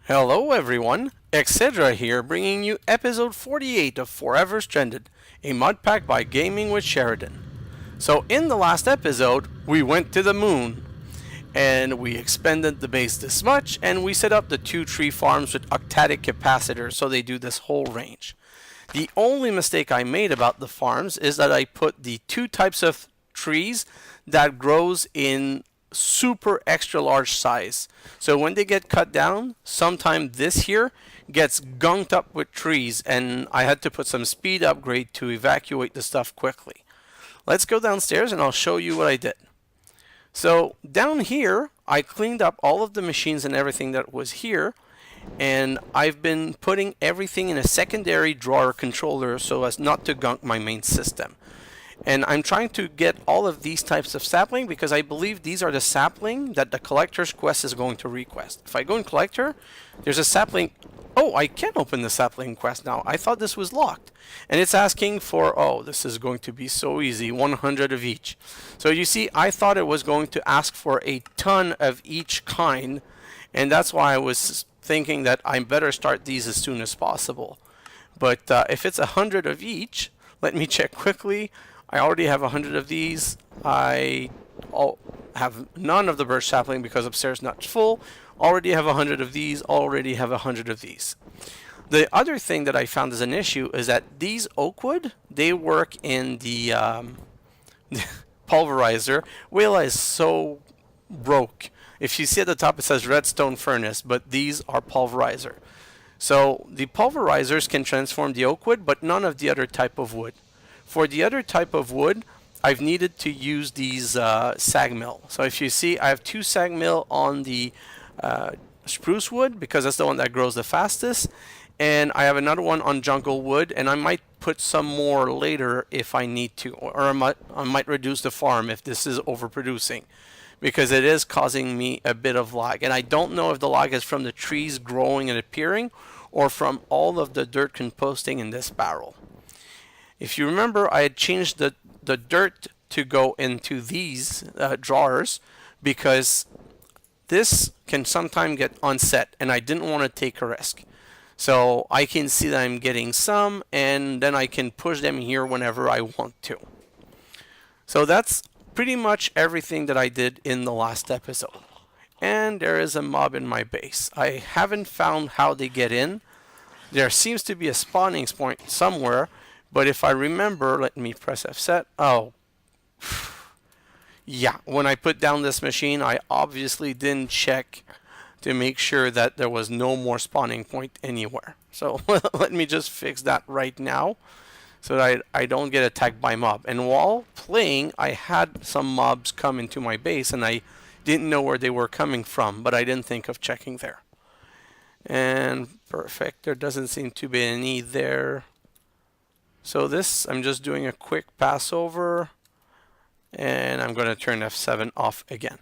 Hello everyone, xHedra here bringing you episode 48 of Forever Stranded, a mod pack by Gaming with Sheridan. So in the last episode, we went to the moon, and we expanded the base this much, and we set up the 2 tree farms with Octadic Capacitors so they do this whole range. The only mistake I made about the farms is that I put the 2 types of trees that grows in super extra large size. So when they get cut down, sometime this here gets gunked up with trees, and I had to put some speed upgrade to evacuate the stuff quickly. Let's go downstairs and I'll show you what I did. So down here, I cleaned up all of the machines and everything that was here, and I've been putting everything in a secondary drawer controller so as not to gunk my main system. And I'm trying to get all of these types of sapling because I believe these are the sapling that the collector's quest is going to request. If I go in collector, there's a sapling. Oh, I can open the sapling quest now. I thought this was locked. And it's asking for, oh, this is going to be so easy, 100 of each. So you see, I thought it was going to ask for a ton of each kind. And that's why I was thinking that I better start these as soon as possible. But if it's 100 of each, let me check quickly. I already have 100 of these. I have none of the birch sapling because upstairs not full. Already have 100 of these. Already have 100 of these. The other thing that I found as an issue is that these oak wood, they work in the pulverizer. Whale is so broke. If you see at the top, it says redstone furnace, but these are pulverizer. So the pulverizers can transform the oak wood, but none of the other type of wood. For the other type of wood, I've needed to use these sag mill. So if you see, I have 2 sag mill on the spruce wood because that's the one that grows the fastest. And I have another one on jungle wood, and I might put some more later if I need to. Or I might reduce the farm if this is overproducing, because it is causing me a bit of lag. And I don't know if the lag is from the trees growing and appearing or from all of the dirt composting in this barrel. If you remember, I had changed the dirt to go into these drawers because this can sometimes get unset, and I didn't want to take a risk. So I can see that I'm getting some, and then I can push them here whenever I want to. So that's pretty much everything that I did in the last episode. And there is a mob in my base. I haven't found how they get in. There seems to be a spawning point somewhere. But if I remember, let me press F7. Oh, yeah. When I put down this machine, I obviously didn't check to make sure that there was no more spawning point anywhere. So let me just fix that right now so that I don't get attacked by mob. And while playing, I had some mobs come into my base, and I didn't know where they were coming from, but I didn't think of checking there. And perfect. There doesn't seem to be any there. So this, I'm just doing a quick pass over, and I'm going to turn F7 off again.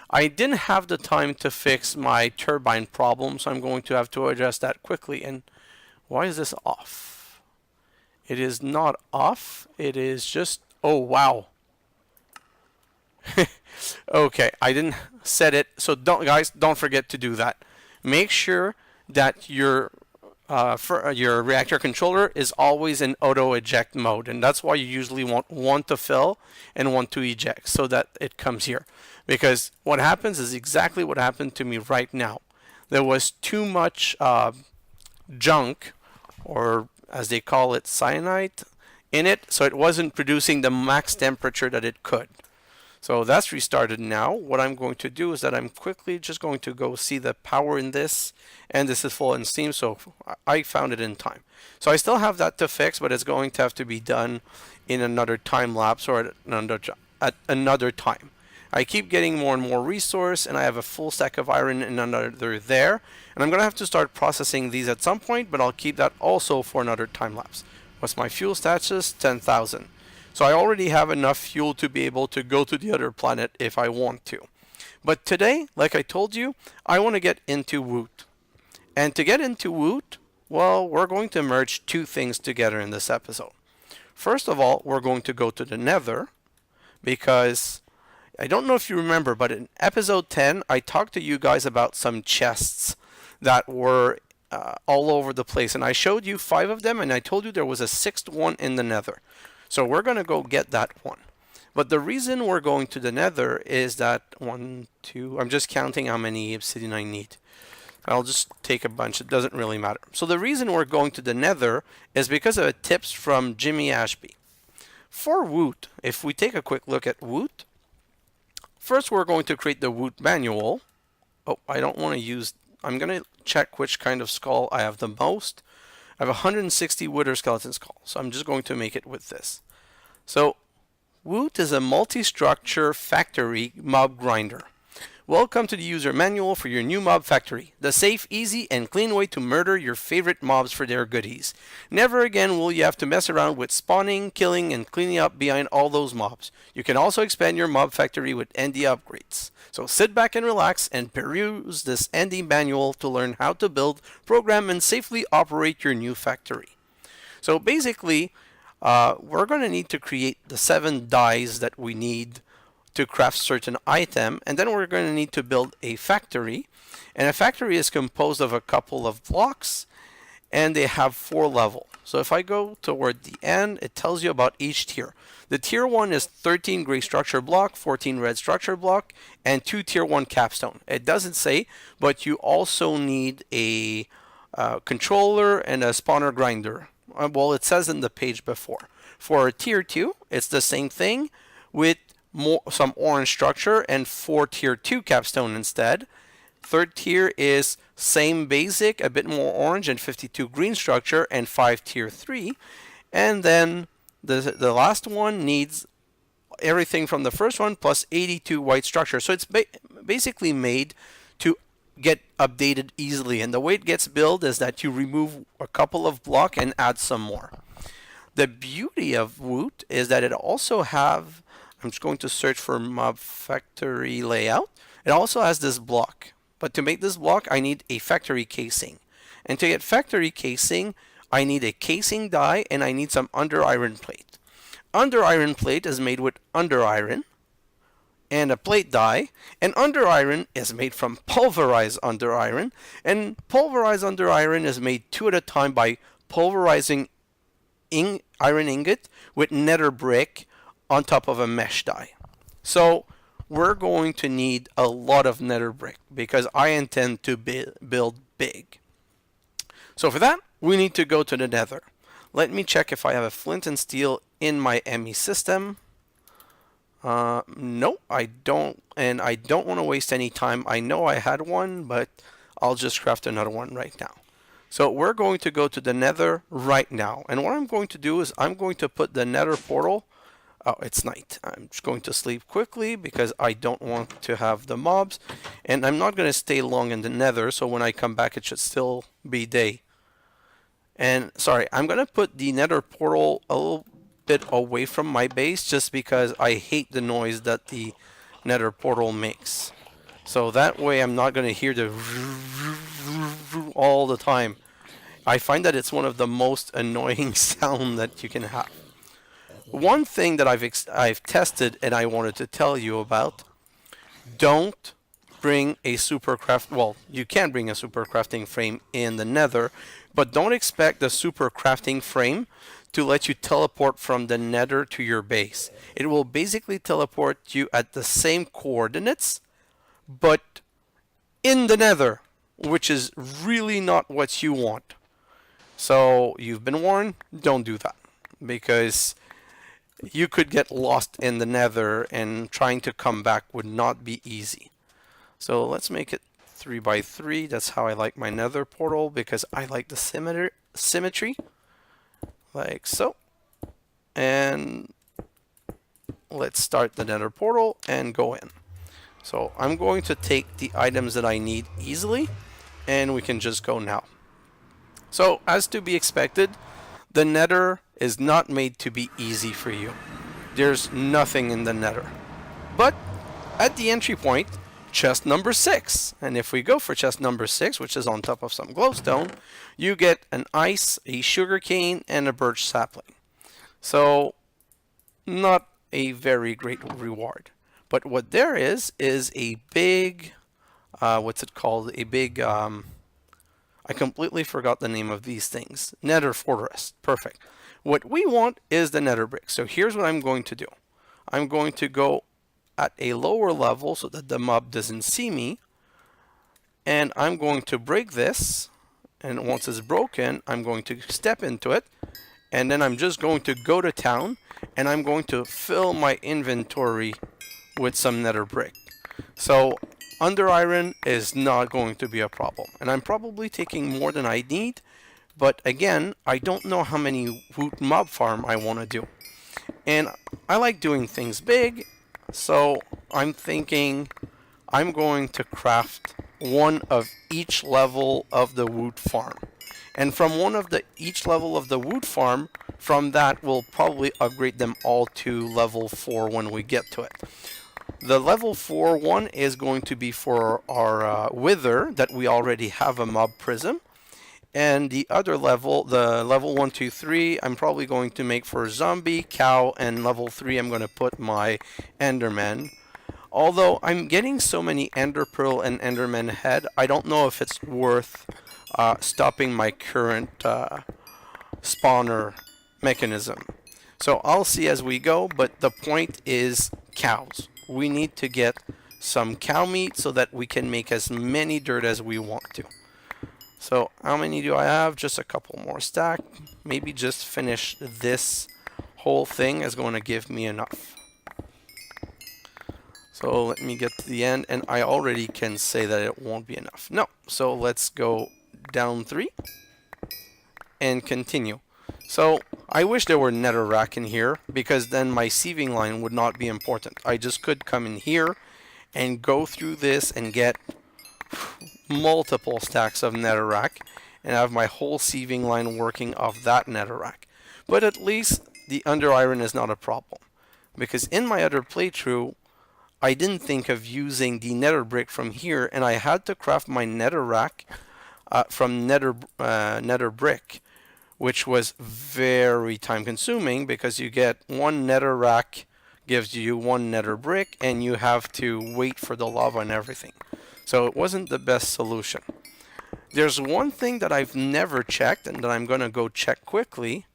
I didn't have the time to fix my turbine problem, so I'm going to have to address that quickly. And why is this off? It is not off. It is just, oh wow. Okay, I didn't set it. So guys, don't forget to do that. Make sure that your reactor controller is always in auto eject mode, and that's why you usually want one to fill and one to eject so that it comes here. Because what happens is exactly what happened to me right now. There was too much junk, or as they call it, cyanide in it, so it wasn't producing the max temperature that it could. So that's restarted now. What I'm going to do is that I'm quickly just going to go see the power in this, and this is full in Steam, so I found it in time. So I still have that to fix, but it's going to have to be done in another time lapse or at another time. I keep getting more and more resource, and I have a full stack of iron and another there, and I'm going to have to start processing these at some point, but I'll keep that also for another time lapse. What's my fuel status? 10,000. So I already have enough fuel to be able to go to the other planet if I want to. But today, like I told you, I want to get into WOOT. And to get into WOOT, well, we're going to merge 2 things together in this episode. First of all, we're going to go to the Nether, because I don't know if you remember, but in episode 10, I talked to you guys about some chests that were all over the place. And I showed you 5 of them, and I told you there was a 6th one in the Nether. So we're going to go get that one. But the reason we're going to the Nether is that 1, 2, I'm just counting how many obsidian I need. I'll just take a bunch, it doesn't really matter. So the reason we're going to the Nether is because of tips from Jimmy Ashby. For WOOT, if we take a quick look at WOOT, first we're going to create the WOOT manual. Oh, I don't want to use, I'm going to check which kind of skull I have the most. I have 160 Wither skeleton skull, so I'm just going to make it with this. So WOOT is a multi-structure factory mob grinder. Welcome to the user manual for your new mob factory. The safe, easy, and clean way to murder your favorite mobs for their goodies. Never again will you have to mess around with spawning, killing, and cleaning up behind all those mobs. You can also expand your mob factory with ND upgrades. So sit back and relax and peruse this ND manual to learn how to build, program, and safely operate your new factory. So basically, we're going to need to create the 7 dyes that we need to craft certain item, and then we're going to need to build a factory. And a factory is composed of a couple of blocks, and they have 4 levels. So if I go toward the end, it tells you about each tier. The tier 1 is 13 gray structure block, 14 red structure block, and 2 tier 1 capstone. It doesn't say, but you also need a controller and a spawner grinder. Well, it says in the page before. For tier 2, it's the same thing with some orange structure and 4 tier 2 capstone instead. 3rd tier is same basic, a bit more orange and 52 green structure, and 5 tier 3. And then the last one needs everything from the first one plus 82 white structure. So it's basically made to get updated easily. And the way it gets built is that you remove a couple of blocks and add some more. The beauty of WOOT is that it also have, I'm just going to search for mob factory layout. It also has this block. But to make this block, I need a factory casing. And to get factory casing, I need a casing die and I need some under iron plate. Under iron plate is made with under iron and a plate die. And under iron is made from pulverized under iron. And pulverized under iron is made 2 at a time by pulverizing iron ingot with nether brick on top of a mesh die. So we're going to need a lot of nether brick because I intend to build big. So for that, we need to go to the Nether. Let me check if I have a flint and steel in my ME system. No, I don't, and I don't want to waste any time. I know I had one, but I'll just craft another one right now. So we're going to go to the Nether right now. And what I'm going to do is I'm going to put the Nether Portal. Oh, it's night. I'm just going to sleep quickly because I don't want to have the mobs. And I'm not going to stay long in the Nether, so when I come back it should still be day. And sorry, I'm going to put the Nether Portal a little bit away from my base just because I hate the noise that the Nether Portal makes. So that way I'm not going to hear the all the time. I find that it's one of the most annoying sound that you can have. One thing that I've tested and I wanted to tell you about, don't bring a supercraft, well, you can bring a super crafting frame in the Nether, but don't expect the super crafting frame to let you teleport from the Nether to your base. It will basically teleport you at the same coordinates, but in the Nether, which is really not what you want. So you've been warned, don't do that, because you could get lost in the Nether and trying to come back would not be easy. So let's make it 3 by 3. That's how I like my Nether portal because I like the symmetry. Like so. And let's start the Nether portal and go in. So I'm going to take the items that I need easily and we can just go now. So as to be expected, the Nether is not made to be easy for you. There's nothing in the Nether. But at the entry point, chest number 6. And if we go for chest number 6, which is on top of some glowstone, you get an ice, a sugarcane, and a birch sapling. So not a very great reward. But what there is a big, what's it called? A big I completely forgot the name of these things. Nether Fortress. Perfect. What we want is the nether brick. So here's what I'm going to do. I'm going to go at a lower level so that the mob doesn't see me. And I'm going to break this. And once it's broken, I'm going to step into it. And then I'm just going to go to town. And I'm going to fill my inventory with some nether brick. So under iron is not going to be a problem. And I'm probably taking more than I need. But again, I don't know how many WOOT Mob Farm I want to do. And I like doing things big. So I'm thinking I'm going to craft one of each level of the WOOT farm. And from one of each level of the WOOT farm, from that we'll probably upgrade them all to level 4 when we get to it. The level 4 one is going to be for our wither that we already have a mob prism. And the other level, the level 1, 2, 3, I'm probably going to make for zombie, cow, and level 3 I'm going to put my enderman. Although I'm getting so many ender pearl and enderman head, I don't know if it's worth stopping my current spawner mechanism. So I'll see as we go, but the point is cows. We need to get some cow meat so that we can make as many dirt as we want to. So how many do I have? Just a couple more stack. Maybe just finish this whole thing is going to give me enough. So let me get to the end, and I already can say that it won't be enough. No, so let's go down 3 and continue. So I wish there were netherrack in here, because then my sieving line would not be important. I just could come in here and go through this and get multiple stacks of netherrack and have my whole sieving line working off that netherrack. But at least the under iron is not a problem, because in my other playthrough I didn't think of using the nether brick from here, and I had to craft my netherrack from nether brick, which was very time consuming, because you get one netherrack gives you one nether brick and you have to wait for the lava and everything. So it wasn't the best solution. There's one thing that I've never checked and that I'm going to go check quickly.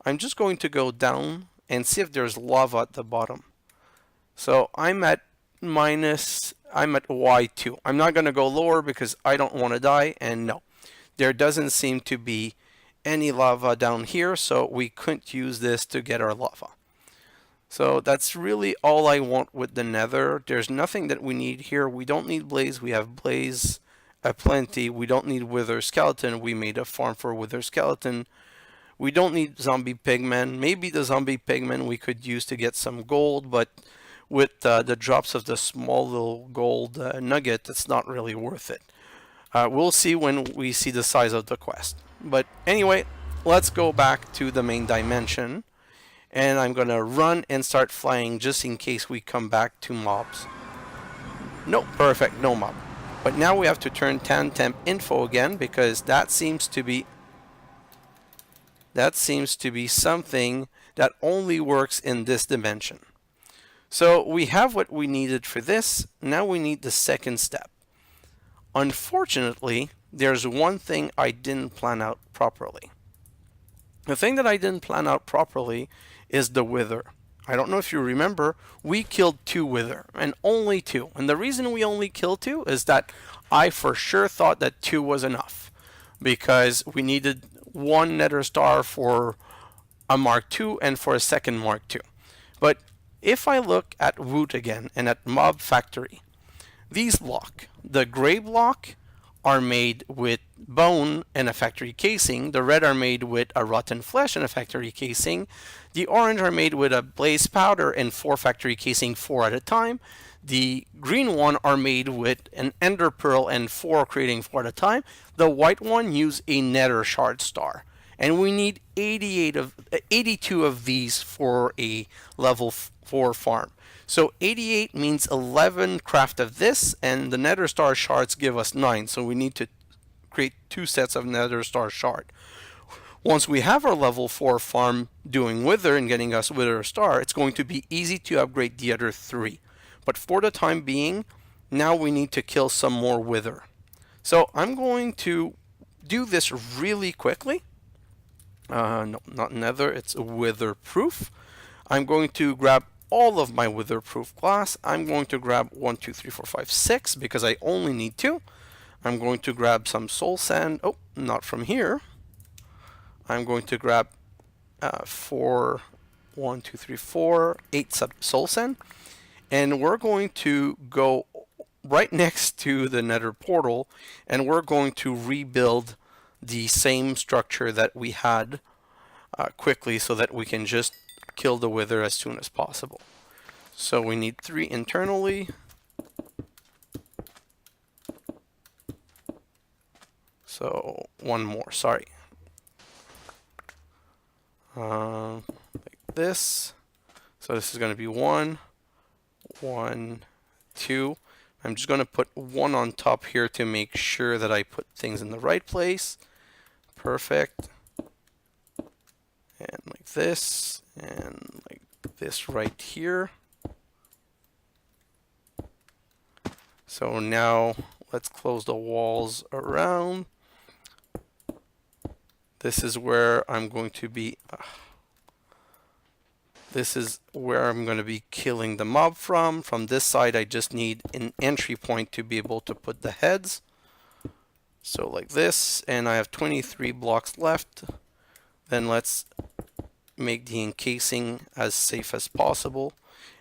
I'm just going to go down and see if there's lava at the bottom. So I'm at Y2. I'm not going to go lower because I don't want to die, and no, there doesn't seem to be any lava down here, so we couldn't use this to get our lava. So that's really all I want with the nether. There's nothing that we need here. We don't need blaze. We have blaze aplenty. We don't need wither skeleton. We made a farm for wither skeleton. We don't need zombie pigmen. Maybe the zombie pigmen we could use to get some gold, but with the drops of the small little gold nugget, it's not really worth it. We'll see when we see the size of the quest. But anyway, let's go back to the main dimension. And I'm going to run and start flying just in case we come back to mobs. No, perfect, no mob. But now we have to turn tan temp info again, because that seems to be something that only works in this dimension. So we have what we needed for this. Now we need the second step. Unfortunately, there's one thing I didn't plan out properly. The thing that I didn't plan out properly is the wither. I don't know if you remember, we killed 2 wither, and only 2. And the reason we only killed 2 is that I for sure thought that 2 was enough, because we needed 1 nether star for a Mark II and for a second Mark II. But if I look at WOOT again and at Mob Factory, these block, the gray block are made with bone and a factory casing. The red are made with a rotten flesh and a factory casing. The orange are made with a blaze powder and 4 factory casing, 4 at a time. The green one are made with an ender pearl and 4, creating 4 at a time. The white one use a nether shard star. And we need 82 of these for a level 4 farm. So 88 means 11 craft of this, and the nether star shards give us 9. So we need to create 2 sets of nether star shard. Once we have our level 4 farm doing wither and getting us wither star, it's going to be easy to upgrade the other 3. But for the time being, now we need to kill some more wither. So I'm going to do this really quickly, no, not nether, it's witherproof. I'm going to grab all of my witherproof glass. I'm going to grab 1, 2, 3, 4, 5, 6 because I only need 2. I'm going to grab some soul sand. Oh, not from here. I'm going to grab 4, 1, 2, 3, 4, 8 soul sand. And we're going to go right next to the Nether Portal, and we're going to rebuild the same structure that we had quickly so that we can just kill the wither as soon as possible. So we need 3 internally. So 1 more, sorry. Like this. So this is going to be 1, 1, 2. I'm just going to put 1 on top here to make sure that I put things in the right place. Perfect. And like this, and like this right here. So now let's close the walls around. This is where I'm going to be killing the mob from. From this side I just need an entry point to be able to put the heads. So like this, and I have 23 blocks left. Then let's make the encasing as safe as possible.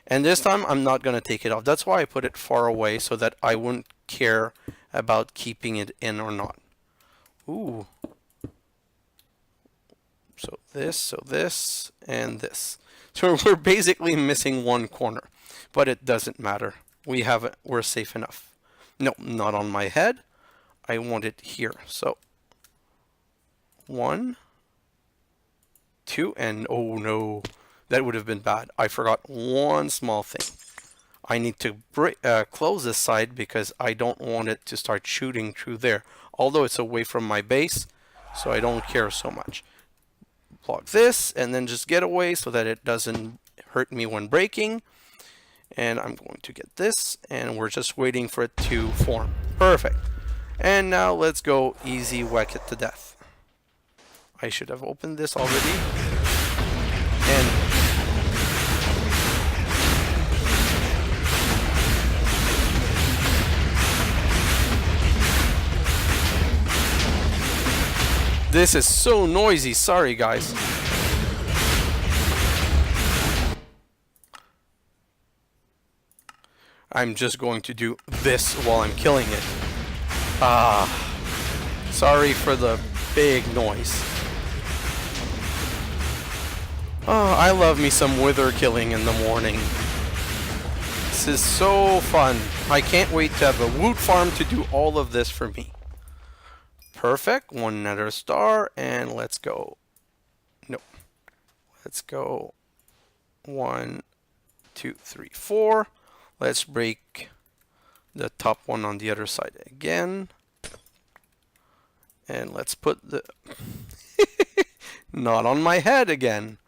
And this time I'm not going to take it off. That's why I put it far away, so that I wouldn't care about keeping it in or not. Ooh. So this, and this. So we're basically missing 1 corner. But it doesn't matter. We're safe enough. No, not on my head. I want it here. So 1, 2, and oh no, that would have been bad. I forgot one small thing. I need to close this side because I don't want it to start shooting through there. Although it's away from my base, so I don't care so much. Block this and then just get away so that it doesn't hurt me when breaking. And I'm going to get this, and we're just waiting for it to form. Perfect. And now let's go easy whack it to death. I should have opened this already. And this is so noisy, sorry guys. I'm just going to do this while I'm killing it. Sorry for the big noise. Oh, I love me some wither killing in the morning. This is so fun. I can't wait to have a woot farm to do all of this for me. Perfect. 1 nether star, and let's go. Nope. Let's go 1, 2, 3, 4. Let's break the top one on the other side again. And let's put the... not on my head again.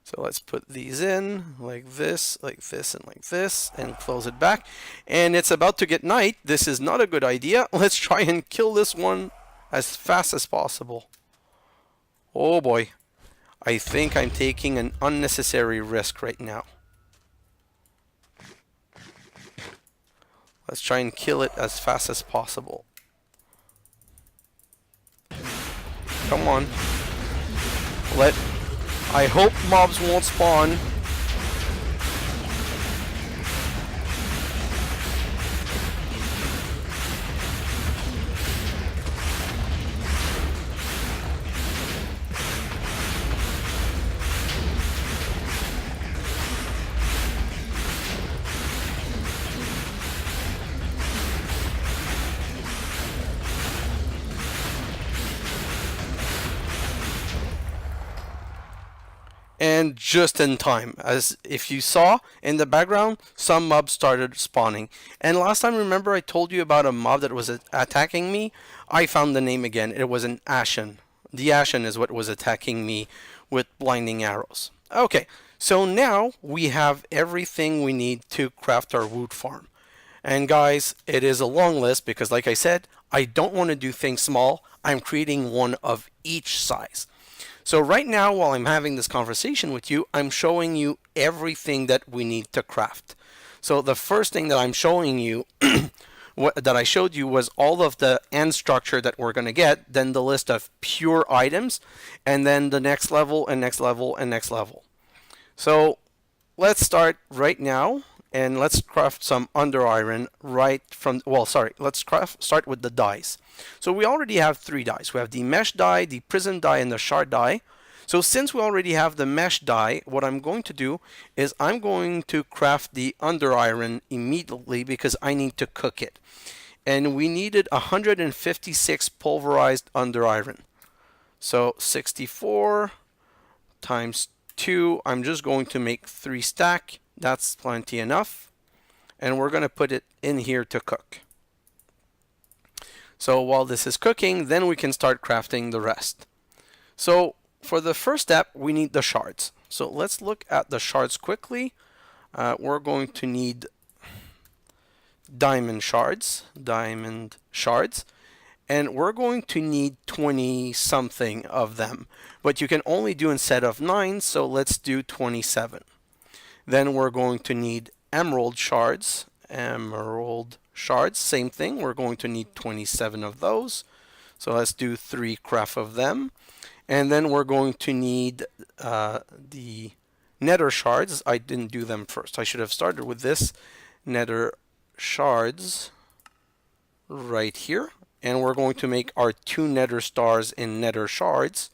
So let's put these in like this, and like this, and close it back. And it's about to get night. This is not a good idea. Let's try and kill this one as fast as possible. Oh boy. I think I'm taking an unnecessary risk right now. Let's try and kill it as fast as possible. Come on. I hope mobs won't spawn. And just in time, as if you saw in the background, some mobs started spawning. And last time, remember I told you about a mob that was attacking me? I found the name again. It was an Ashen. The Ashen is what was attacking me with blinding arrows. Okay, so now we have everything we need to craft our woot farm. And guys, it is a long list because like I said, I don't want to do things small. I'm creating one of each size. So right now, while I'm having this conversation with you, I'm showing you everything that we need to craft. So the first thing that I'm showing you that I showed you was all of the end structure that we're going to get, then the list of pure items, and then the next level and next level and next level. So let's start right now, and let's craft some under iron right from, well, sorry, let's start with the dyes. So we already have 3 dyes. We have the mesh dye, the prism dye, and the shard dye. So since we already have the mesh dye, what I'm going to do is I'm going to craft the under iron immediately because I need to cook it. And we needed 156 pulverized under iron. So 64 times 2, I'm just going to make 3 stack. That's plenty enough. And we're going to put it in here to cook. So while this is cooking, then we can start crafting the rest. So for the first step, we need the shards. So let's look at the shards quickly. We're going to need diamond shards, and we're going to need 20 something of them, but you can only do instead of 9, so let's do 27. Then we're going to need emerald shards, same thing, we're going to need 27 of those, so let's do 3 craft of them. And then we're going to need the nether shards. I didn't do them first, I should have started with this. Nether shards right here, and we're going to make our 2 nether stars in nether shards.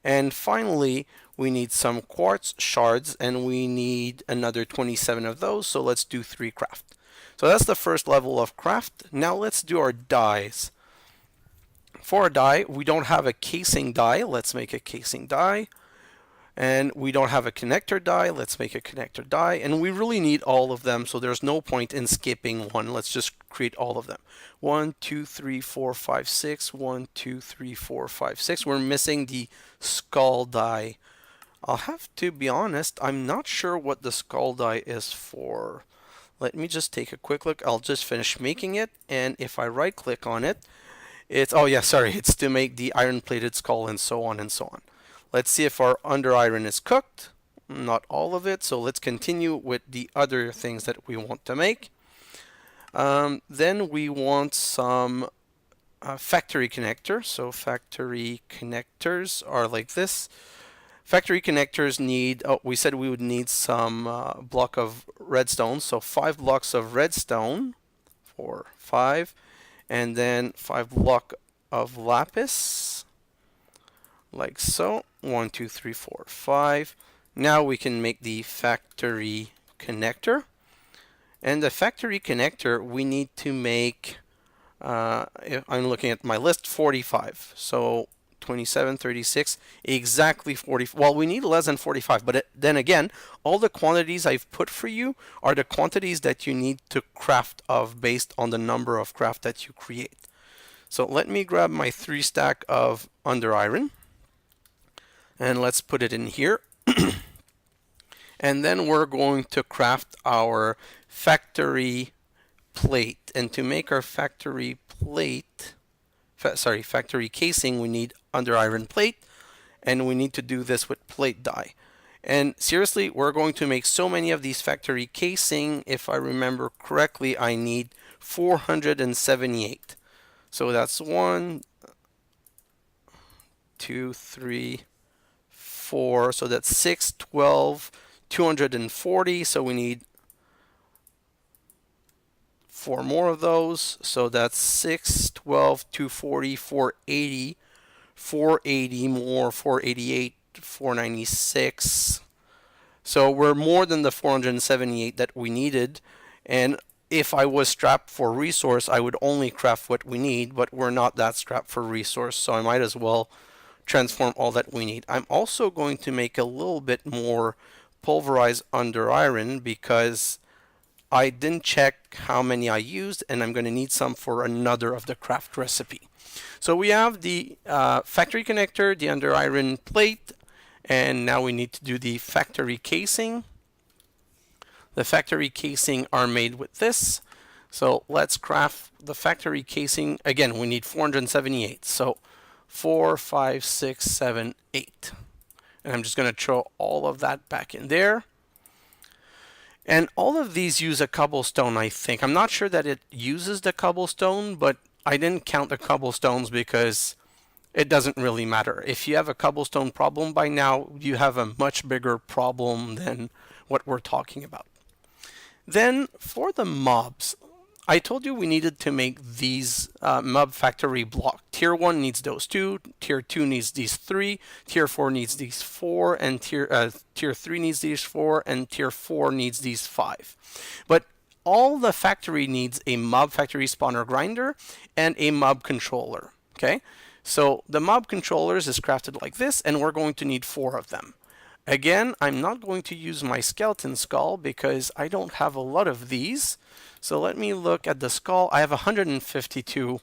And finally we need some quartz shards, and we need another 27 of those, so let's do 3 craft. So that's the first level of craft. Now let's do our dyes. For a dye, we don't have a casing dye. Let's make a casing dye. And we don't have a connector dye. Let's make a connector dye. And we really need all of them, so there's no point in skipping one. Let's just create all of them. 1, 2, 3, 4, 5, 6. 1, 2, 3, 4, 5, 6. We're missing the skull dye. I'll have to be honest, I'm not sure what the skull dye is for. Let me just take a quick look. I'll just finish making it, and if I right click on it, it's, oh yeah, sorry, it's to make the iron plated skull and so on and so on. Let's see if our under iron is cooked. Not all of it, so let's continue with the other things that we want to make. Then we want some factory connector. So factory connectors are like this. Factory connectors need, oh, we said we would need some block of redstone. So 5 blocks of redstone, 4, 5. And then 5 block of lapis, like so. 1, 2, 3, 4, 5. Now we can make the factory connector. And the factory connector, we need to make, if I'm looking at my list, 45. So 27, 36, exactly 40. Well, we need less than 45, but then again, all the quantities I've put for you are the quantities that you need to craft of based on the number of craft that you create. So let me grab my 3 stack of under iron, and let's put it in here. And then we're going to craft our factory plate. And to make our factory plate, factory casing, we need under iron plate, and we need to do this with plate dye. And seriously, we're going to make so many of these factory casing. If I remember correctly, I need 478. So that's 1, 2, 3, 4. So that's 6, 12, 240. So we need 4 more of those. So that's 6, 12, 240, 480. 480 more, 488, 496. So we're more than the 478 that we needed. And if I was strapped for resource, I would only craft what we need, but we're not that strapped for resource, so I might as well transform all that we need. I'm also going to make a little bit more pulverized under iron because I didn't check how many I used, and I'm going to need some for another of the craft recipe. So we have the factory connector, the under iron plate, and now we need to do the factory casing. The factory casing are made with this. So let's craft the factory casing. Again, we need 478. So 4, 5, 6, 7, 8. And I'm just going to throw all of that back in there. And all of these use a cobblestone, I think. I'm not sure that it uses the cobblestone, but I didn't count the cobblestones because it doesn't really matter. If you have a cobblestone problem by now, you have a much bigger problem than what we're talking about. Then for the mobs, I told you we needed to make these mob factory block. Tier 1 needs those 2, Tier 2 needs these 3, Tier 4 needs these 4, and Tier 3 needs these 4, and Tier 4 needs these 5. But all the factory needs a mob factory spawner grinder and a mob controller. Okay, so the mob controllers is crafted like this, and we're going to need 4 of them. Again, I'm not going to use my skeleton skull because I don't have a lot of these. So let me look at the skull. I have 152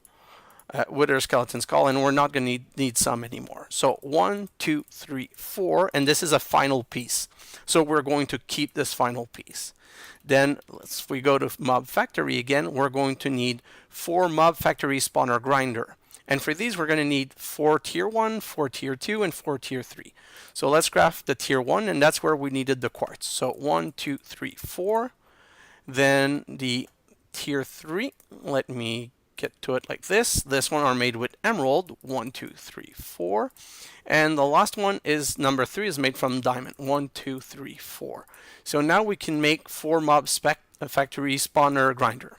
wither skeleton skull, and we're not going to need some anymore. So 1, 2, 3, 4, and this is a final piece. So we're going to keep this final piece. Then if we go to mob factory again, we're going to need 4 mob factory spawner grinder. And for these, we're going to need 4 tier 1, 4 tier 2, and 4 tier 3. So let's craft the tier 1, and that's where we needed the quartz. So 1, 2, 3, 4. Then the tier 3, let me get to it like this. This one are made with emerald, 1, 2, 3, 4. And the last one is number 3 is made from diamond, 1, 2, 3, 4. So now we can make 4 mob factory spawner grinder.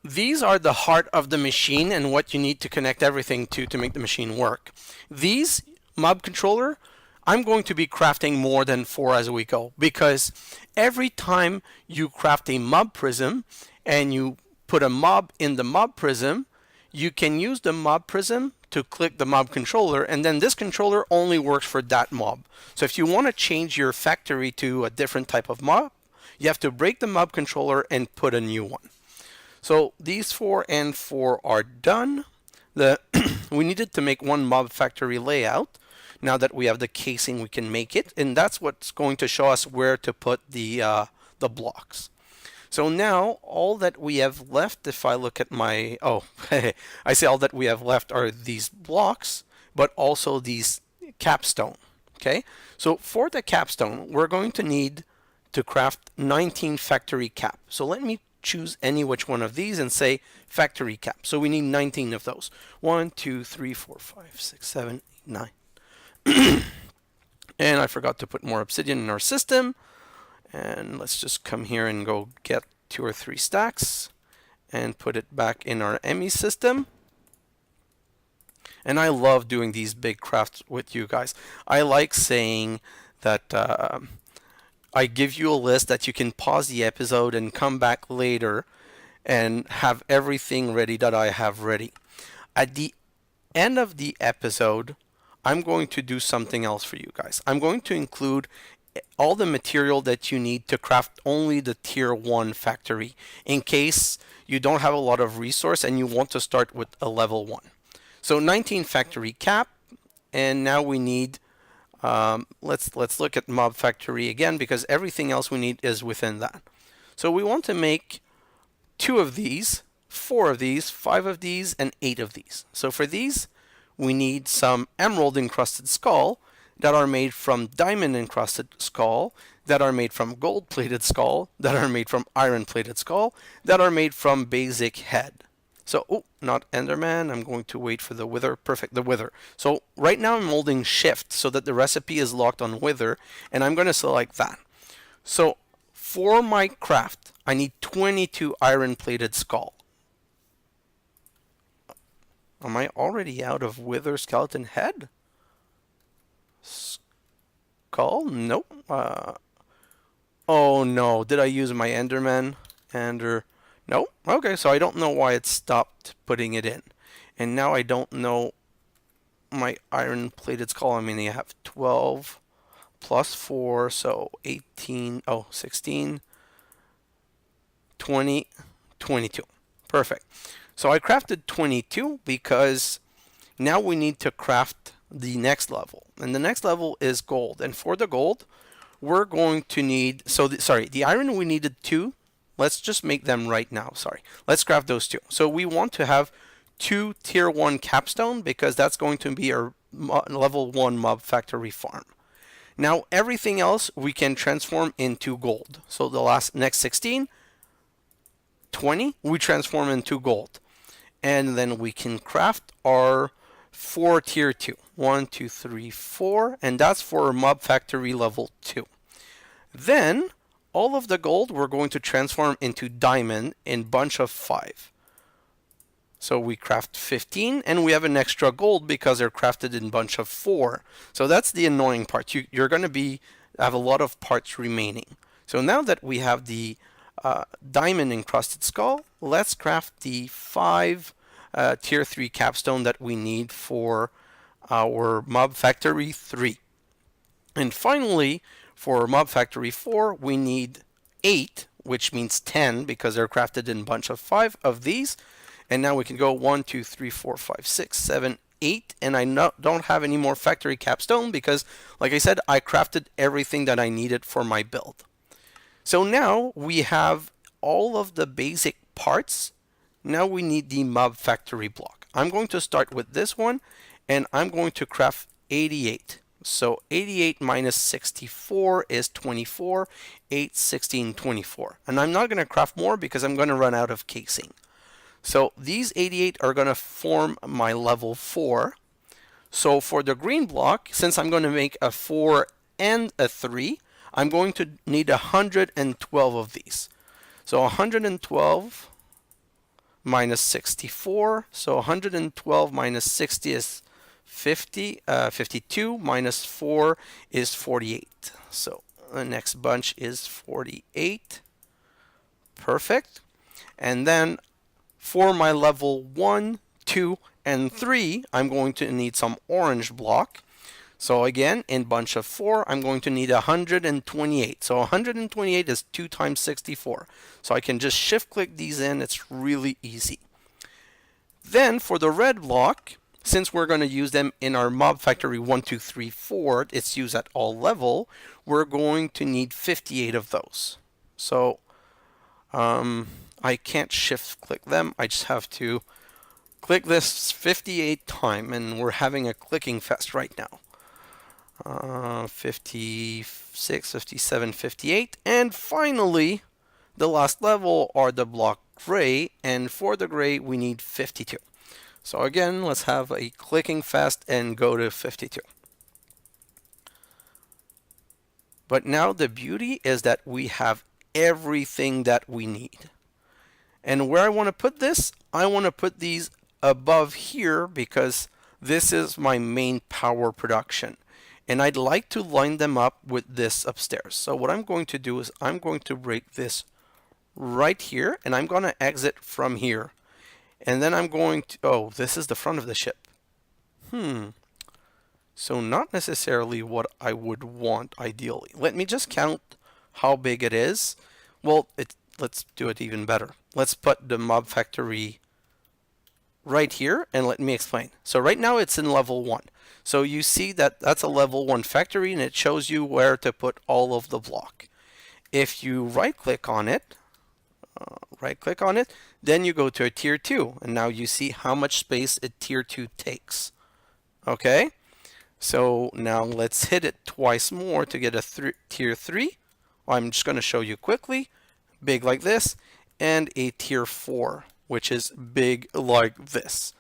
These are the heart of the machine and what you need to connect everything to make the machine work. These mob controller, I'm going to be crafting more than 4 as we go, because every time you craft a mob prism and you put a mob in the mob prism, you can use the mob prism to click the mob controller, and then this controller only works for that mob. So if you want to change your factory to a different type of mob, you have to break the mob controller and put a new one. So these 4 and 4 are done. We needed to make 1 mob factory layout. Now that we have the casing, we can make it, and that's what's going to show us where to put the blocks. So now all that we have left, if I look at my, I say all that we have left are these blocks, but also these capstone. Okay, so for the capstone, we're going to need to craft 19 factory cap. So let me choose any which one of these and say factory cap. So we need 19 of those. 1, 2, 3, 4, 5, 6, 7, 8, 9. And I forgot to put more obsidian in our system. And let's just come here and go get 2 or 3 stacks and put it back in our ME system. And I love doing these big crafts with you guys. I like saying that I give you a list that you can pause the episode and come back later and have everything ready that I have ready. At the end of the episode, I'm going to do something else for you guys. I'm going to include all the material that you need to craft only the tier 1 factory in case you don't have a lot of resource and you want to start with a level 1. So 19 factory cap, and now we need let's look at mob factory again, because everything else we need is within that. So we want to make 2 of these, 4 of these, 5 of these, and 8 of these. So for these, we need some emerald encrusted skull that are made from diamond encrusted skull, that are made from gold plated skull, that are made from iron plated skull, that are made from basic head. So, not Enderman, I'm going to wait for the wither. Perfect, the wither. So right now I'm holding shift so that the recipe is locked on wither, and I'm going to select that. So for my craft, I need 22 iron plated skull. Am I already out of wither skeleton head? Skull? Nope. Oh no, did I use my Enderman? No? Okay, so I don't know why it stopped putting it in. And now I don't know my iron plated skull. I mean, I have 12 plus 4, so 18, 16, 20, 22. Perfect. So I crafted 22 because now we need to craft the next level. And the next level is gold. And for the gold, we're going to need, the iron we needed 2 Let's just make them right now. Sorry. Let's craft those two. So we want to have 2 tier 1 capstone because that's going to be our level 1 mob factory farm. Now everything else we can transform into gold. So the next 16, 20, we transform into gold. And then we can craft our 4 tier 2. 1, 2, 3, 4. And that's for mob factory level 2. Then all of the gold we're going to transform into diamond in bunch of 5. So we craft 15 and we have an extra gold because they're crafted in bunch of 4. So that's the annoying part. You're going to have a lot of parts remaining. So now that we have the diamond encrusted skull, let's craft the 5 tier 3 capstone that we need for our mob factory 3. And finally, for mob factory 4, we need 8, which means 10 because they're crafted in bunch of 5 of these. And now we can go 1, 2, 3, 4, 5, 6, 7, 8. And I don't have any more factory capstone because, like I said, I crafted everything that I needed for my build. So now we have all of the basic parts. Now we need the mob factory block. I'm going to start with this one and I'm going to craft 88. So 88 minus 64 is 24, 8, 16, 24. And I'm not going to craft more because I'm going to run out of casing. So these 88 are going to form my level 4. So for the green block, since I'm going to make a 4 and a 3, I'm going to need 112 of these. So 112 minus 64. So 112 minus 60 is 52 minus 4 is 48. So the next bunch is 48. Perfect. And then for my level 1, 2, and 3, I'm going to need some orange block. So again, in bunch of 4, I'm going to need 128. So 128 is 2 times 64. So I can just shift click these in. It's really easy. Then for the red block, since we're going to use them in our mob factory 1, 2, 3, 4, it's used at all level, we're going to need 58 of those. So I can't shift click them. I just have to click this 58 times, and we're having a clicking fest right now. 56, 57, 58, and finally the last level are the block gray, and for the gray we need 52. So again, let's have a clicking fest and go to 52. But now the beauty is that we have everything that we need. And where I want to put this, I want to put these above here because this is my main power production. And I'd like to line them up with this upstairs. So what I'm going to do is I'm going to break this right here and I'm going to exit from here. And then I'm going to, oh, this is the front of the ship. So not necessarily what I would want ideally. Let me just count how big it is. Well, let's do it even better. Let's put the mob factory right here and let me explain. So right now it's in level 1. So you see that that's a level 1 factory and it shows you where to put all of the block. If you right click on it, then you go to a tier 2 and now you see how much space a tier 2 takes. Okay, so now let's hit it twice more to get a tier 3. I'm just going to show you quickly. Big like this, and a tier 4, which is big like this.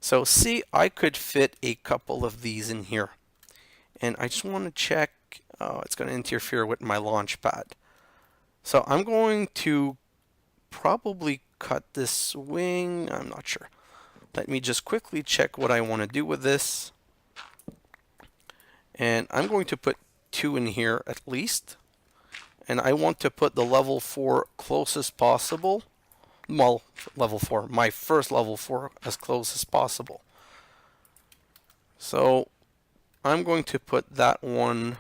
So see, I could fit a couple of these in here. And I just want to check, it's going to interfere with my launch pad. So I'm going to probably cut this wing, I'm not sure. Let me just quickly check what I want to do with this. And I'm going to put 2 in here at least. And I want to put the level 4 closest possible. Well, level 4, my first level 4 as close as possible. So I'm going to put that one,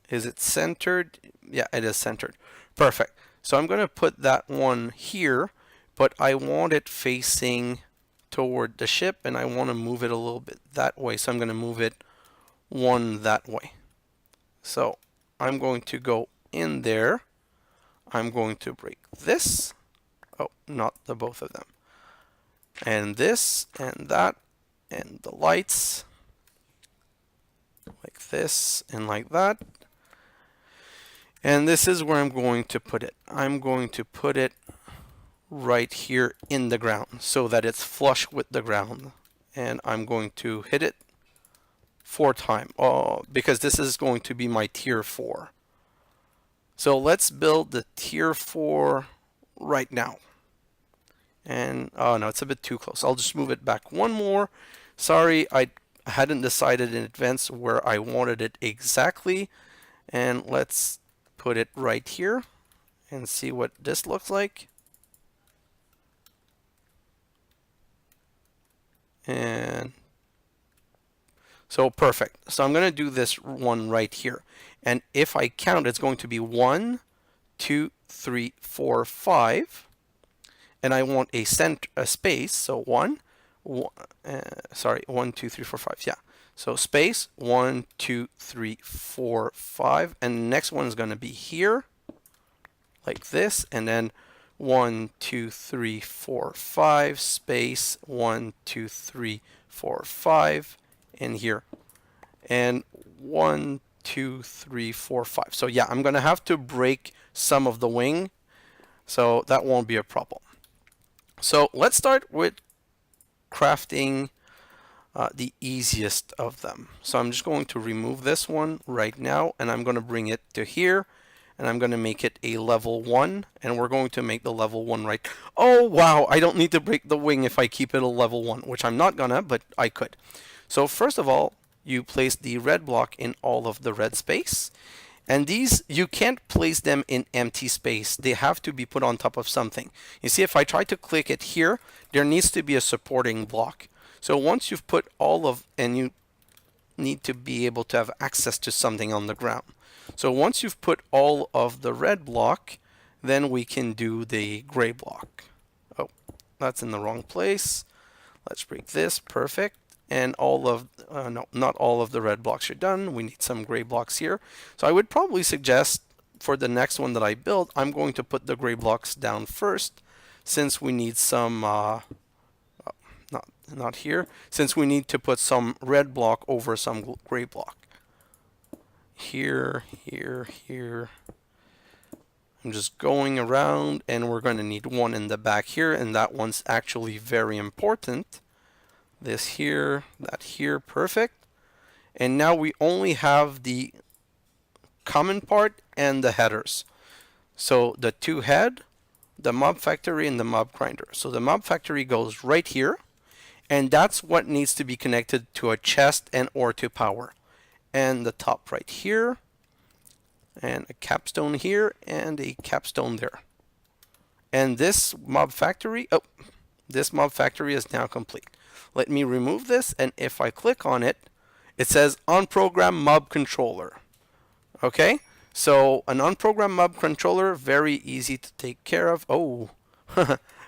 is it centered? Yeah, it is centered. Perfect. So I'm going to put that one here, but I want it facing toward the ship and I want to move it a little bit that way. So I'm going to move it one that way. So I'm going to go in there. I'm going to break this Oh, not the both of them. And this and that and the lights like this and like that. And this is where I'm going to put it. I'm going to put it right here in the ground so that it's flush with the ground. And I'm going to hit it 4 times because this is going to be my tier 4. So let's build the tier 4 right now. And oh no, it's a bit too close. I'll just move it back one more. Sorry, I hadn't decided in advance where I wanted it exactly. And let's put it right here and see what this looks like. And so perfect. So I'm going to do this one right here. And if I count, it's going to be 1, 2, 3, 4, 5. And I want a space. So 1, 2, 3, 4, 5. Yeah. So space 1, 2, 3, 4, 5. And the next one is going to be here, like this. And then 1, 2, 3, 4, 5. Space 1, 2, 3, 4, 5. In here. And 1, 2, 3, 4, 5. So yeah, I'm gonna have to break some of the wing, so that won't be a problem. So let's start with crafting the easiest of them. So I'm just going to remove this one right now, and I'm going to bring it to here, and I'm going to make it a level 1, and we're going to make the level 1 right. Oh wow, I don't need to break the wing if I keep it a level 1, which I'm not gonna, but I could. So first of all, you place the red block in all of the red space. And these, you can't place them in empty space. They have to be put on top of something. You see, if I try to click it here, there needs to be a supporting block. So once you've put all of, and you need to be able to have access to something on the ground. So once you've put all of the red block, then we can do the gray block. Oh, that's in the wrong place. Let's break this, perfect. And all of, no, not all of the red blocks are done. We need some gray blocks here. So I would probably suggest for the next one that I build, I'm going to put the gray blocks down first, since we need some, not here, since we need to put some red block over some gray block. Here, here, here. I'm just going around, and we're going to need one in the back here, and that one's actually very important. This here, that here, perfect. And now we only have the common part and the headers. So the 2 head, the mob factory, and the mob grinder. So the mob factory goes right here, and that's what needs to be connected to a chest and or to power. And the top right here, and a capstone here, and a capstone there. And this mob factory, this mob factory is now complete. Let me remove this, and if I click on it, it says unprogram mob controller. Okay, so an unprogrammed mob controller, very easy to take care of. Oh,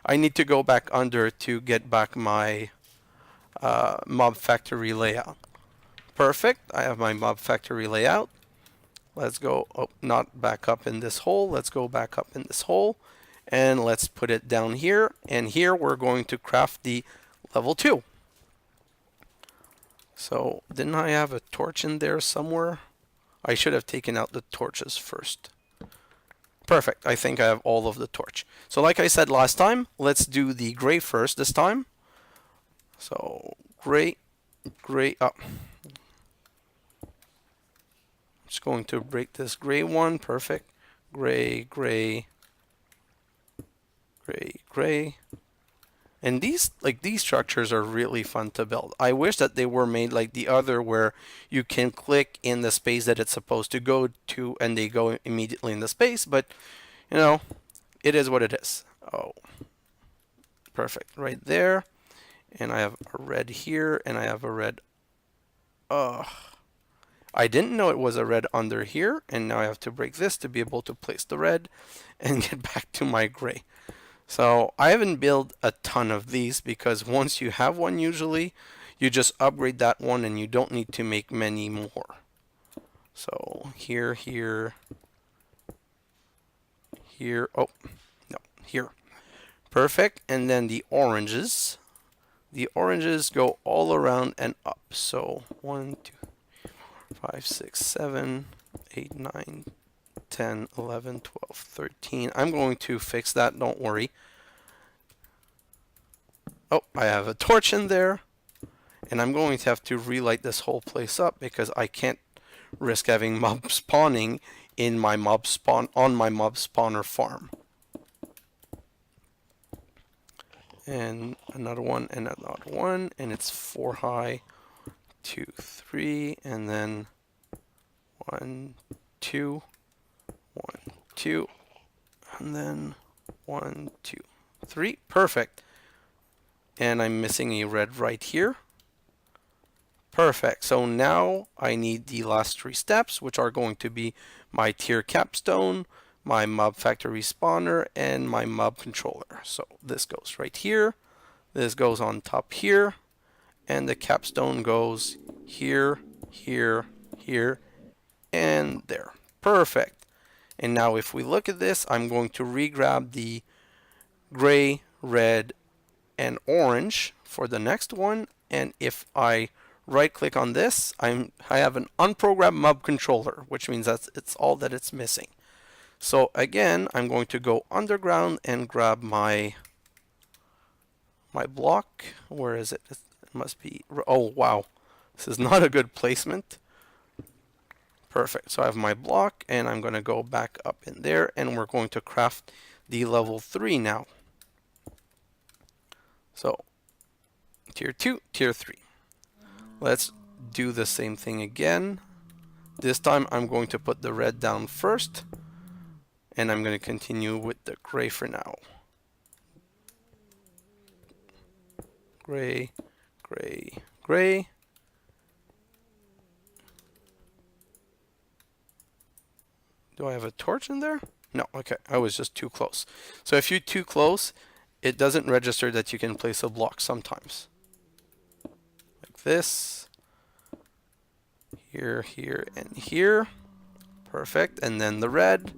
I need to go back under to get back my mob factory layout. Perfect, I have my mob factory layout. Let's go, not back up in this hole, let's go back up in this hole, and let's put it down here, and here we're going to craft the level 2. So, didn't I have a torch in there somewhere? I should have taken out the torches first. Perfect, I think I have all of the torch. So like I said last time, let's do the gray first this time. So, gray, up. Just going to break this gray one, perfect. Gray, gray, gray, gray. And these structures are really fun to build. I wish that they were made like the other, where you can click in the space that it's supposed to go to and they go immediately in the space, but you know, it is what it is. Oh, perfect, right there. And I have a red here, and I have a red, I didn't know it was a red under here, and now I have to break this to be able to place the red and get back to my gray. So I haven't built a ton of these, because once you have one, usually you just upgrade that one and you don't need to make many more. So here, here, here, oh, no, here. Perfect. And then the oranges. The oranges go all around and up. So 1, 2, 5, 6, 7, 8, 9, 10, 11, 12, 13. I'm going to fix that, don't worry. Oh, I have a torch in there. And I'm going to have to relight this whole place up because I can't risk having mob spawning in my mob spawn on my mob spawner farm. And another one, and another one, and it's 4 high, 2, 3, and then 1, 2, 1, 2, and then 1, 2, 3. Perfect. And I'm missing a red right here. Perfect. So now I need the last 3 steps, which are going to be my tier capstone, my mob factory spawner, and my mob controller. So this goes right here, this goes on top here, and the capstone goes here, here, here, and there. Perfect. And now if we look at this, I'm going to re-grab the gray, red, and orange for the next one. And if I right click on this, I have an unprogrammed mob controller, which means it's all that it's missing. So again, I'm going to go underground and grab my block. Where is it? It must be, oh wow, this is not a good placement. Perfect. So I have my block and I'm going to go back up in there and we're going to craft the level 3 now. So tier 2, tier 3. Let's do the same thing again. This time I'm going to put the red down first and I'm going to continue with the gray for now. Gray, gray, gray. Do I have a torch in there? No, okay, I was just too close. So if you're too close, it doesn't register that you can place a block sometimes. Like this. Here, here, and here. Perfect. And then the red.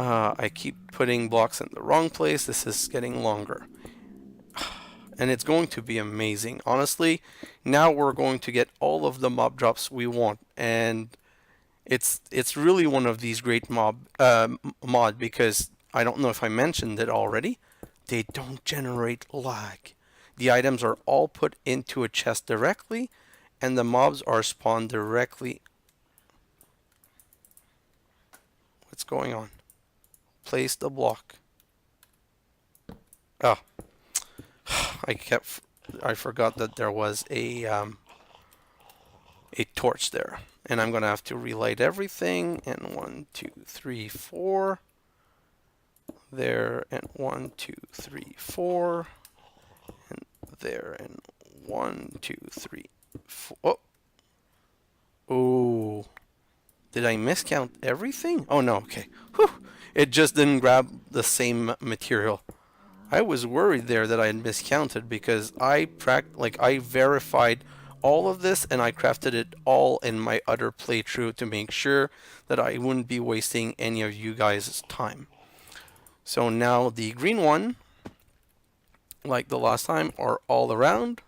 I keep putting blocks in the wrong place. This is getting longer. And it's going to be amazing. Honestly, now we're going to get all of the mob drops we want. And it's really one of these great mod because I don't know if I mentioned it already. They don't generate lag. The items are all put into a chest directly, and the mobs are spawned directly. What's going on? Place the block. Oh, I forgot that there was a torch there, and I'm gonna have to relight everything. And 1, 2, 3, 4 there, and 1, 2, 3, 4. There, and 1, 2, 3, 4. Oh, did I miscount everything? Oh no, okay. Whew. It just didn't grab the same material. I was worried there that I had miscounted because I verified all of this and I crafted it all in my other playthrough to make sure that I wouldn't be wasting any of you guys' time. So now the green one, like the last time, are all around.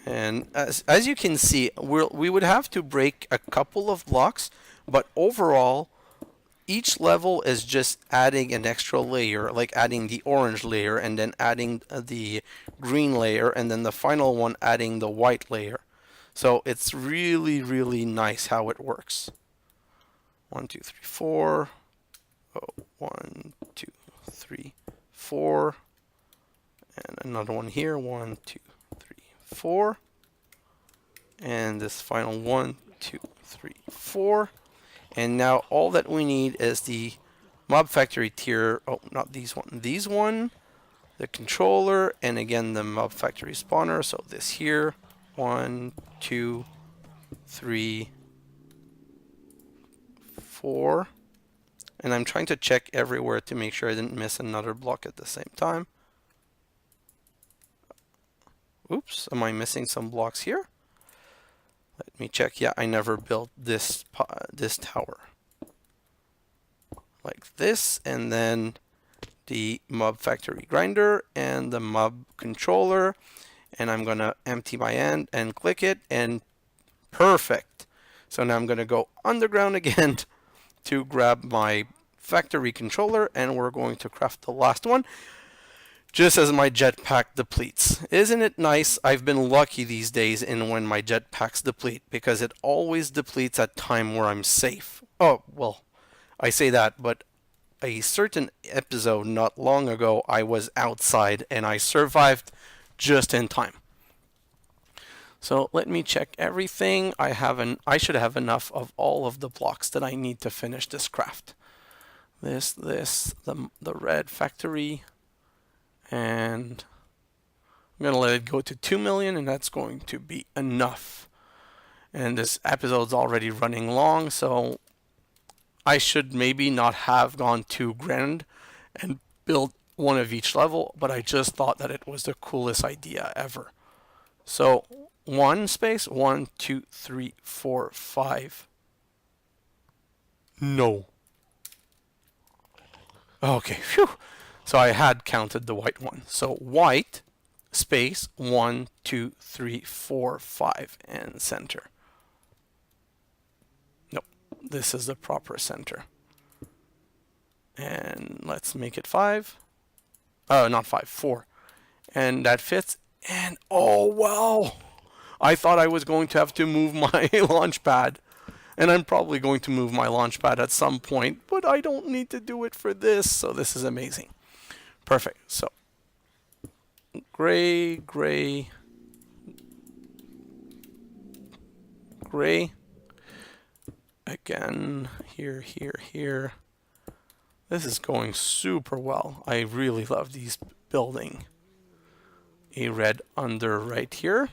And as you can see, we would have to break a couple of blocks, but overall, each level is just adding an extra layer, like adding the orange layer and then adding the green layer, and then the final one adding the white layer. So it's really, really nice how it works. 1, 2, 3, 4. Oh, 1, 2, 3, 4, and another one here. 1, 2, 3, 4, and this final 1, 2, 3, 4. And now all that we need is the mob factory tier. Oh, not these one. These one, the controller, and again the mob factory spawner. So this here. 1, 2, 3, 4. And I'm trying to check everywhere to make sure I didn't miss another block at the same time. Oops, am I missing some blocks here? Let me check. Yeah, I never built this tower. Like this, and then the mob factory grinder and the mob controller, and I'm gonna empty my end and click it, and perfect. So now I'm gonna go underground again to grab my factory controller, and we're going to craft the last one just as my jetpack depletes. Isn't it nice? I've been lucky these days in when my jetpacks deplete, because it always depletes at time where I'm safe. Oh, well, I say that, but a certain episode not long ago, I was outside and I survived just in time. So let me check everything. I should have enough of all of the blocks that I need to finish this craft. The red factory, and I'm gonna let it go to 2 million, and that's going to be enough. And this episode's already running long, so I should maybe not have gone too grand and built one of each level, but I just thought that it was the coolest idea ever. So 1 space, 1, 2, 3, 4, 5. No. Okay, phew. So I had counted the white one. So white space 1, 2, 3, 4, 5, and center. Nope, this is the proper center. And let's make it 5. Oh, not 5, 4. And that fits. And oh wow! I thought I was going to have to move my launch pad. And I'm probably going to move my launch pad at some point, but I don't need to do it for this, so this is amazing. Perfect. So gray, gray, gray. Again, here, here, here. This is going super well. I really love these building. A red under right here,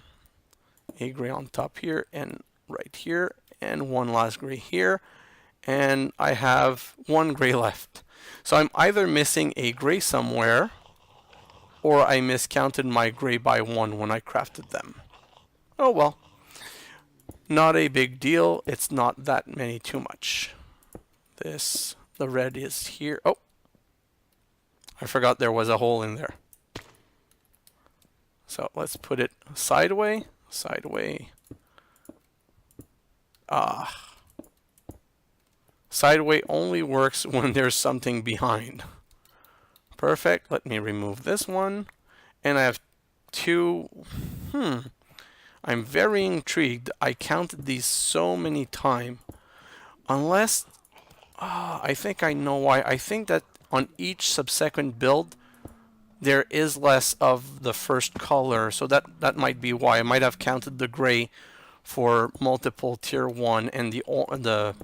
a gray on top here, and right here, and one last gray here, and I have one gray left. So I'm either missing a gray somewhere, or I miscounted my gray by 1 when I crafted them. Oh well. Not a big deal. It's not that many too much. The red is here. Oh, I forgot there was a hole in there. So let's put it sideway, sideway. Sideway only works when there's something behind. Perfect. Let me remove this one. And I have 2. I'm very intrigued. I counted these so many times. Unless, I think I know why. I think that on each subsequent build, there is less of the first color. So that might be why. I might have counted the gray for multiple tier 1 and the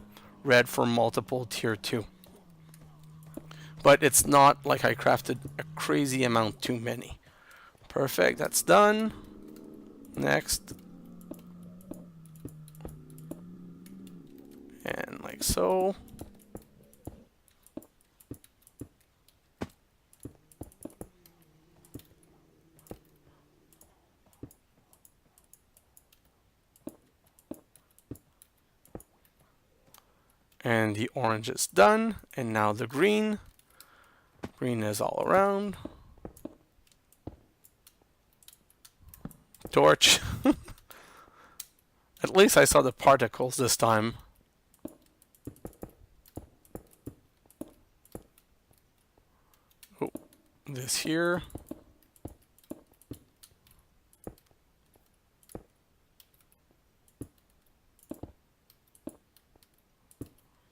red for multiple tier 2. But it's not like I crafted a crazy amount too many. Perfect, that's done. Next. And like so. And the orange is done, and now the green. Green is all around. Torch. At least I saw the particles this time. Oh, this here.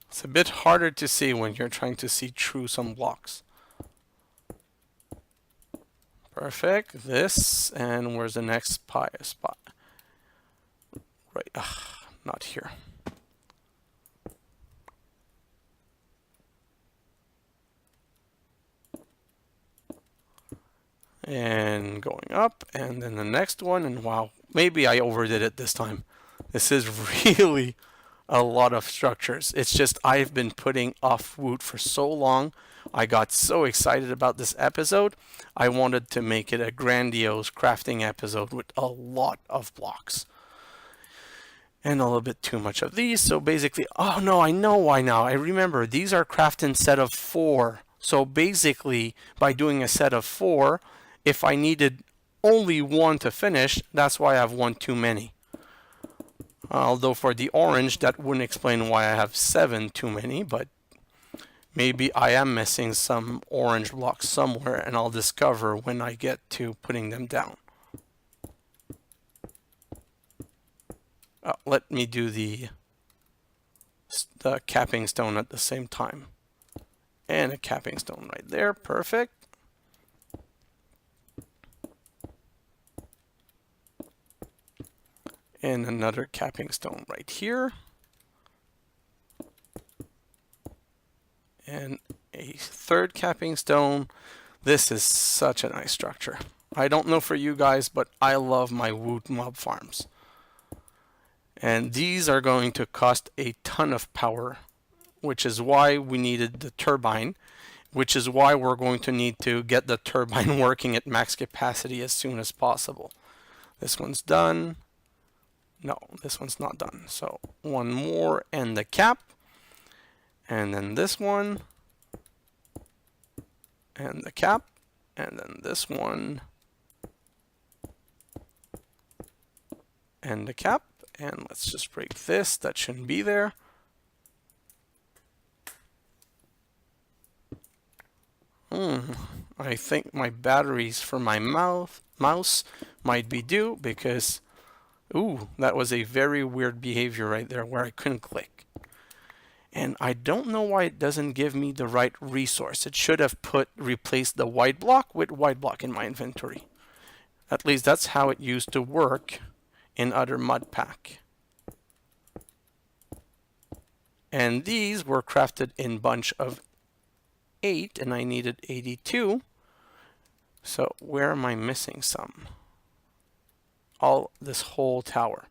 It's a bit harder to see when you're trying to see through some blocks. Perfect. This, and where's the next spot? Right, not here. And going up, and then the next one, and wow, maybe I overdid it this time. This is really a lot of structures. It's just I've been putting off WOOT for so long. I got so excited about this episode. I wanted to make it a grandiose crafting episode with a lot of blocks. And a little bit too much of these. So basically, oh no, I know why now. I remember these are crafted in set of 4. So basically, by doing a set of 4, if I needed only 1 to finish, that's why I have 1 too many. Although for the orange, that wouldn't explain why I have 7 too many, but maybe I am missing some orange blocks somewhere, and I'll discover when I get to putting them down. Let me do the capping stone at the same time. And a capping stone right there, perfect. And another capping stone right here. And a third capping stone. This is such a nice structure. I don't know for you guys, but I love my WOOT Mob Farms. And these are going to cost a ton of power, which is why we needed the turbine, which is why we're going to need to get the turbine working at max capacity as soon as possible. This one's done. No, this one's not done. So one more and the cap. And then this one. And the cap. And then this one. And the cap. And let's just break this. That shouldn't be there. I think my batteries for my mouse might be due because, ooh, that was a very weird behavior right there where I couldn't click. And I don't know why it doesn't give me the right resource. It should have replaced the white block with white block in my inventory. At least that's how it used to work in other mod pack. And these were crafted in bunch of 8 and I needed 82. So where am I missing some? This whole tower.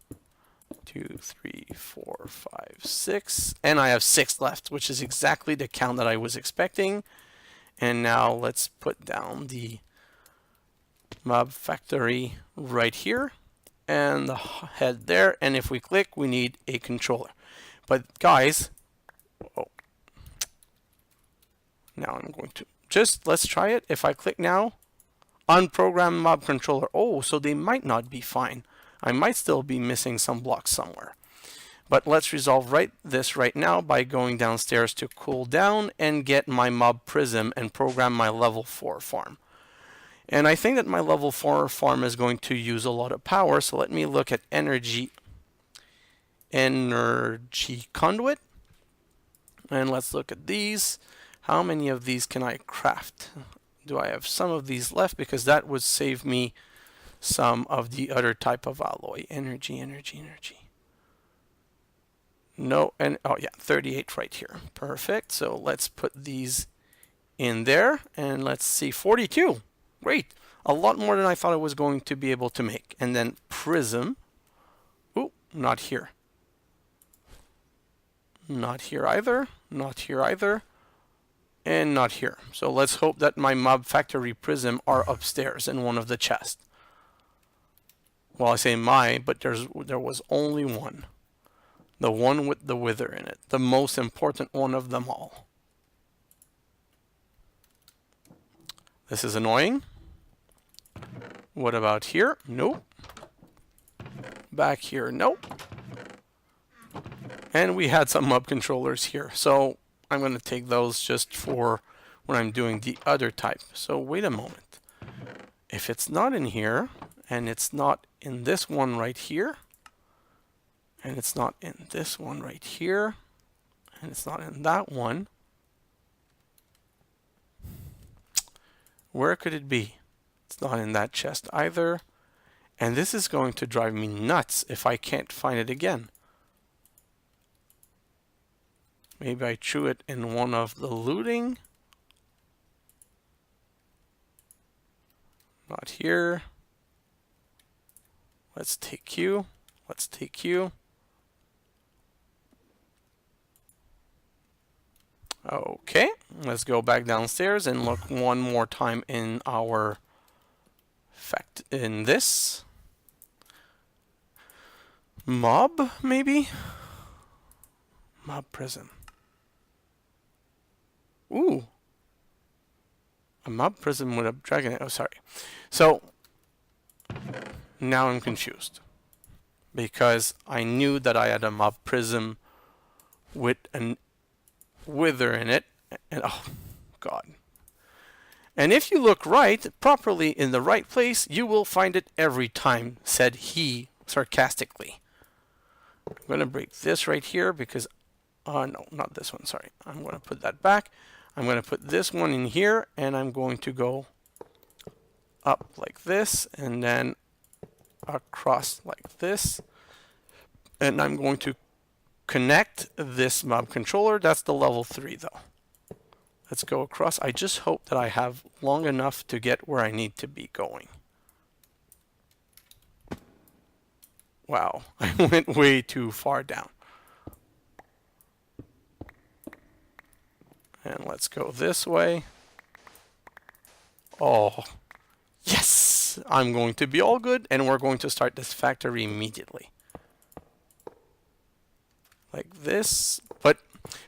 2, 3, 4, 5, 6. And I have 6 left, which is exactly the count that I was expecting. And now let's put down the mob factory right here. And the head there. And if we click, we need a controller. But guys, now I'm going to let's try it. If I click now, unprogrammed mob controller. Oh, so they might not be fine. I might still be missing some blocks somewhere. But let's resolve this right now by going downstairs to cool down and get my mob prism and program my level 4 farm. And I think that my level 4 farm is going to use a lot of power. So let me look at energy conduit. And let's look at these. How many of these can I craft? Do I have some of these left? Because that would save me some of the other type of alloy. Energy. No, and oh yeah, 38 right here. Perfect. So let's put these in there and let's see, 42. Great. A lot more than I thought I was going to be able to make. And then prism. Ooh, not here. Not here either. Not here either. And not here. So let's hope that my mob factory prism are upstairs in one of the chests. Well, I say my, but there was only one. The one with the wither in it. The most important one of them all. This is annoying. What about here? Nope. Back here, nope. And we had some mob controllers here. So I'm going to take those just for when I'm doing the other type. So wait a moment. If it's not in here, and it's not in this one right here, and it's not in this one right here, and it's not in that one, where could it be? It's not in that chest either. And this is going to drive me nuts if I can't find it again. Maybe I threw it in one of the looting. Not here. Let's take you. Let's take you. Okay, let's go back downstairs and look one more time in our in this. Mob, maybe? Mob prism. Ooh. A mob prism with a dragon. Oh, sorry. So, now I'm confused. Because I knew that I had a mob prism with an wither in it. And oh, God. And if you look right, properly in the right place, you will find it every time, said he sarcastically. I'm going to break this right here because, no, not this one, sorry. I'm going to put that back. I'm going to put this one in here, and I'm going to go up like this, and then across like this. And I'm going to connect this mob controller. That's the level 3 though. Let's go across. I just hope that I have long enough to get where I need to be going. Wow, I went way too far down. And let's go this way. Oh, yes! I'm going to be all good, and we're going to start this factory immediately. Like this. But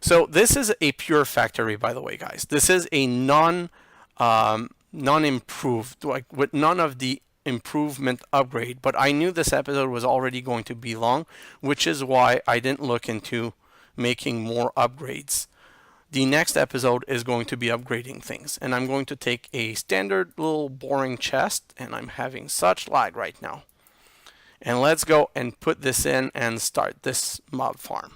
so this is a pure factory, by the way, guys. This is a non-improved, like with none of the improvement upgrade. But I knew this episode was already going to be long, which is why I didn't look into making more upgrades. The next episode is going to be upgrading things, and I'm going to take a standard little boring chest, and I'm having such lag right now. And let's go and put this in and start this mob farm.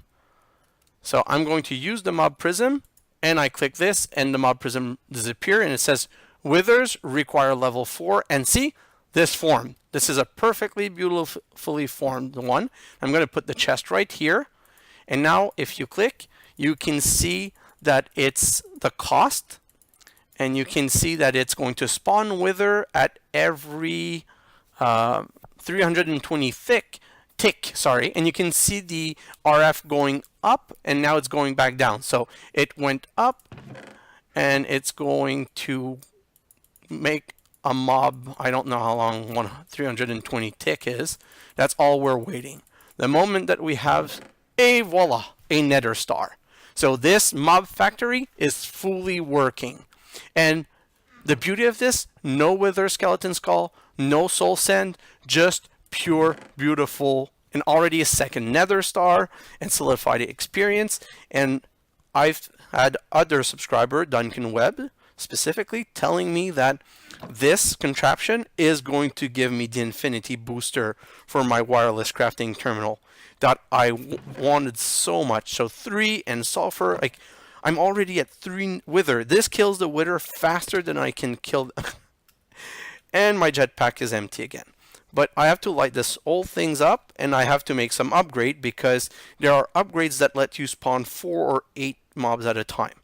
So I'm going to use the mob prism, and I click this, and the mob prism disappears, and it says withers require level 4. And see this form. This is a perfectly beautifully formed one. I'm going to put the chest right here, and now if you click, you can see that it's the cost, and you can see that it's going to spawn wither at every 320 tick, sorry, and you can see the RF going up, and now it's going back down. So it went up, and it's going to make a mob. I don't know how long 320 tick is. That's all we're waiting. The moment that we have voila, a nether star. So this mob factory is fully working. And the beauty of this, no wither skeleton skull, no soul sand, just pure, beautiful, and already a second nether star and solidified experience. And I've had other subscriber, Duncan Webb, specifically telling me that this contraption is going to give me the infinity booster for my wireless crafting terminal that I wanted so much. So 3 and sulfur, like I'm already at 3 wither. This kills the wither faster than I can kill. And my jetpack is empty again. But I have to light this old things up, and I have to make some upgrade because there are upgrades that let you spawn 4 or 8 mobs at a time.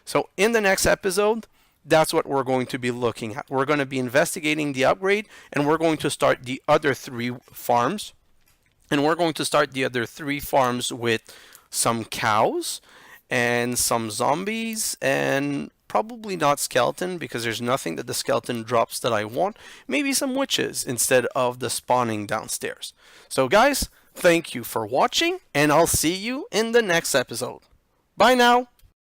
So in the next episode, that's what we're going to be looking at. We're going to be investigating the upgrade, and we're going to start the other 3 farms. And we're going to start the other 3 farms with some cows and some zombies, and probably not skeleton because there's nothing that the skeleton drops that I want. Maybe some witches instead of the spawning downstairs. So guys, thank you for watching, and I'll see you in the next episode. Bye now.